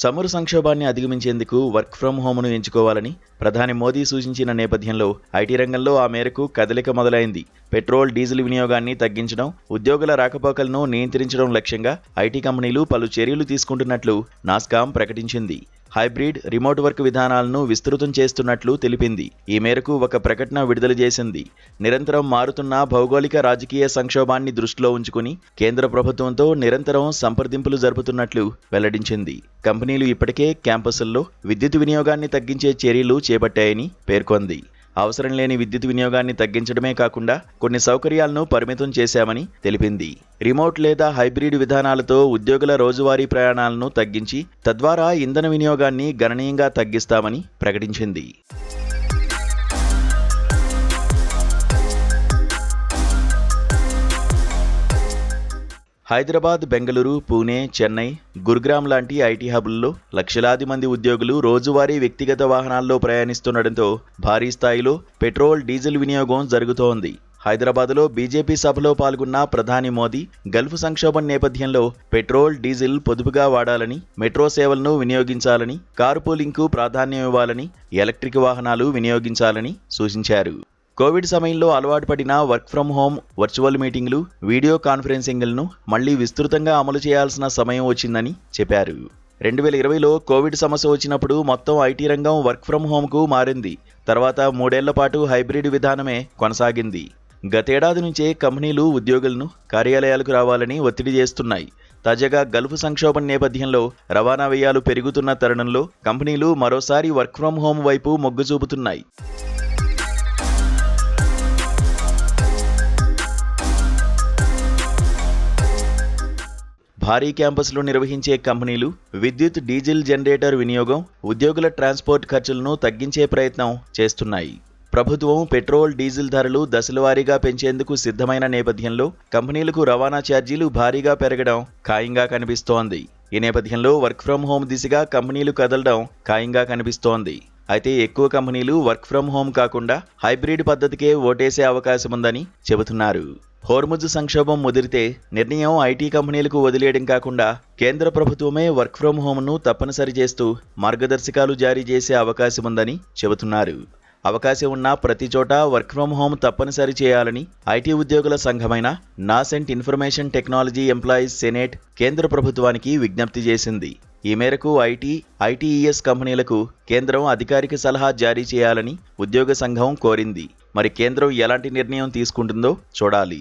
చమురు సంక్షోభాన్ని అధిగమించేందుకు work from హోమ్ను ఎంచుకోవాలని ప్రధాని మోదీ సూచించిన నేపథ్యంలో ఐటీ రంగంలో ఆ మేరకు కదలిక మొదలైంది. పెట్రోల్, డీజిల్ వినియోగాన్ని తగ్గించడం, ఉద్యోగుల రాకపోకలను నియంత్రించడం లక్ష్యంగా ఐటీ కంపెనీలు పలు చర్యలు తీసుకుంటున్నట్లు నాస్కామ్ ప్రకటించింది. హైబ్రిడ్, రిమోట్ వర్క్ విధానాలను విస్తృతం చేస్తున్నట్లు తెలిపింది. ఈ మేరకు ఒక ప్రకటన విడుదల చేసింది. నిరంతరం మారుతున్న భౌగోళిక రాజకీయ సంక్షోభాన్ని దృష్టిలో ఉంచుకుని కేంద్ర ప్రభుత్వంతో నిరంతరం సంప్రదింపులు జరుపుతున్నట్లు వెల్లడించింది. కంపెనీలు ఇప్పటికే క్యాంపస్ల్లో విద్యుత్ వినియోగాన్ని తగ్గించే చర్యలు చేపట్టాయని పేర్కొంది. అవసరం లేని విద్యుత్ వినియోగాన్ని తగ్గించడమే కాకుండా కొన్ని సౌకర్యాలను పరిమితం చేశామని తెలిపింది. రిమోట్ లేదా హైబ్రిడ్ విధానాలతో ఉద్యోగుల రోజువారీ ప్రయాణాలను తగ్గించి తద్వారా ఇంధన వినియోగాన్ని గణనీయంగా తగ్గిస్తామని ప్రకటించింది. హైదరాబాద్, బెంగళూరు, పూణే, చెన్నై, గురుగ్రామ్ లాంటి ఐటీ హబ్లలో లక్షలాది మంది ఉద్యోగులు రోజువారీ వ్యక్తిగత వాహనాల్లో ప్రయాణిస్తుండటంతో భారీ స్థాయిలో పెట్రోల్, డీజిల్ వినియోగం జరుగుతోంది. హైదరాబాద్లో బీజేపీ సభలో పాల్గొన్న ప్రధాని మోదీ గల్ఫ్ సంక్షోభం నేపథ్యంలో పెట్రోల్, డీజిల్ పొదుపుగా వాడాలని, మెట్రో సేవలను వినియోగించాలని, కారు పూలింగ్కు ప్రాధాన్యం ఇవ్వాలని, ఎలక్ట్రిక్ వాహనాలు వినియోగించాలని సూచించారు. కోవిడ్ సమయంలో అలవాటు పడిన వర్క్ ఫ్రం హోమ్, వర్చువల్ మీటింగులు, వీడియో కాన్ఫరెన్సింగ్లను మళ్లీ విస్తృతంగా అమలు చేయాల్సిన సమయం వచ్చిందని చెప్పారు. 2020లో కోవిడ్ సమస్య వచ్చినప్పుడు మొత్తం ఐటీ రంగం వర్క్ ఫ్రం హోమ్కు మారింది. తర్వాత 3 ఏళ్ల పాటు హైబ్రిడ్ విధానమే కొనసాగింది. గతేడాది నుంచే కంపెనీలు ఉద్యోగులను కార్యాలయాలకు రావాలని ఒత్తిడి చేస్తున్నాయి. తాజాగా గల్ఫ్ సంక్షోభం నేపథ్యంలో రవాణా వ్యయాలు పెరుగుతున్న తరుణంలో కంపెనీలు మరోసారి వర్క్ ఫ్రం హోమ్ వైపు మొగ్గు చూపుతున్నాయి. భారీ క్యాంపస్లు నిర్వహించే కంపెనీలు విద్యుత్, డీజిల్ జనరేటర్ వినియోగం, ఉద్యోగుల ట్రాన్స్పోర్ట్ ఖర్చులను తగ్గించే ప్రయత్నం చేస్తున్నాయి. ప్రభుత్వం పెట్రోల్, డీజిల్ ధరలు దశలవారీగా పెంచేందుకు సిద్ధమైన నేపథ్యంలో కంపెనీలకు రవాణా ఛార్జీలు భారీగా పెరగడం ఖాయంగా కనిపిస్తోంది. ఈ నేపథ్యంలో వర్క్ ఫ్రం హోమ్ దిశగా కంపెనీలు కదలడం ఖాయంగా కనిపిస్తోంది. అయితే ఎక్కువ కంపెనీలు వర్క్ ఫ్రం హోమ్ కాకుండా హైబ్రిడ్ పద్ధతికే ఓటేసే అవకాశముందని చెబుతున్నారు. హోర్ముజ్ సంక్షోభం ముదిరితే నిర్ణయం ఐటీ కంపెనీలకు వదిలేయడం కాకుండా కేంద్ర ప్రభుత్వమే వర్క్ ఫ్రం హోమ్ను తప్పనిసరి చేస్తూ మార్గదర్శకాలు జారీ చేసే అవకాశముందని చెబుతున్నారు. అవకాశం ఉన్న ప్రతి చోట వర్క్ ఫ్రం హోమ్ తప్పనిసరి చేయాలని ఐటీ ఉద్యోగుల సంఘమైన Nascent Information Technology Employees Senate కేంద్ర ప్రభుత్వానికి విజ్ఞప్తి చేసింది. ఈ మేరకు ఐటీఈఎస్ కంపెనీలకు కేంద్రం అధికారిక సలహా జారీ చేయాలని ఉద్యోగ సంఘం కోరింది. మరి కేంద్రం ఎలాంటి నిర్ణయం తీసుకుంటుందో చూడాలి.